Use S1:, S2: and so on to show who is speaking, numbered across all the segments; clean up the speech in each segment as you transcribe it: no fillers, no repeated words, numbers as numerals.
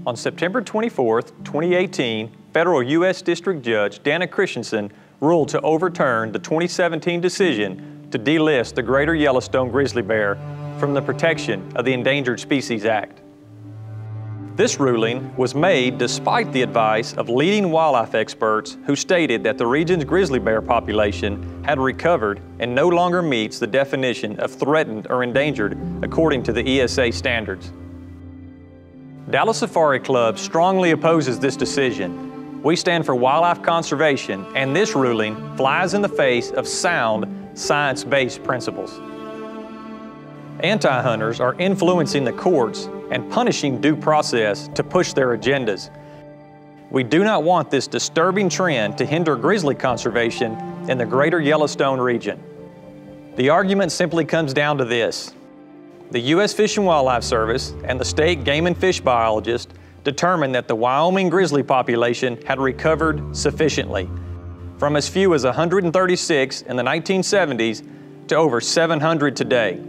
S1: On September 24, 2018, Federal U.S. District Judge Dana Christensen ruled to overturn the 2017 decision to delist the greater Yellowstone grizzly bear from the protection of the Endangered Species Act. This ruling was made despite the advice of leading wildlife experts who stated that the region's grizzly bear population had recovered and no longer meets the definition of threatened or endangered according to the ESA standards. Dallas Safari Club strongly opposes this decision. We stand for wildlife conservation, and this ruling flies in the face of sound, science-based principles. Anti-hunters are influencing the courts and punishing due process to push their agendas. We do not want this disturbing trend to hinder grizzly conservation in the greater Yellowstone region. The argument simply comes down to this. The U.S. Fish and Wildlife Service and the state game and fish biologist determined that the Wyoming grizzly population had recovered sufficiently, from as few as 136 in the 1970s to over 700 today,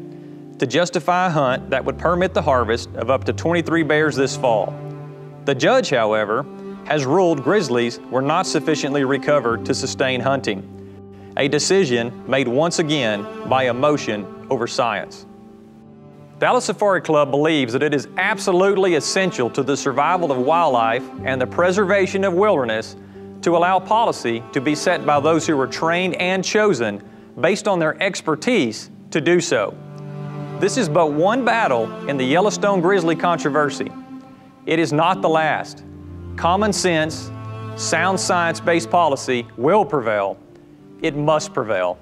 S1: to justify a hunt that would permit the harvest of up to 23 bears this fall. The judge, however, has ruled grizzlies were not sufficiently recovered to sustain hunting, a decision made once again by emotion over science. Dallas Safari Club believes that it is absolutely essential to the survival of wildlife and the preservation of wilderness to allow policy to be set by those who are trained and chosen based on their expertise to do so. This is but one battle in the Yellowstone grizzly controversy. It is not the last. Common sense, sound science-based policy will prevail. It must prevail.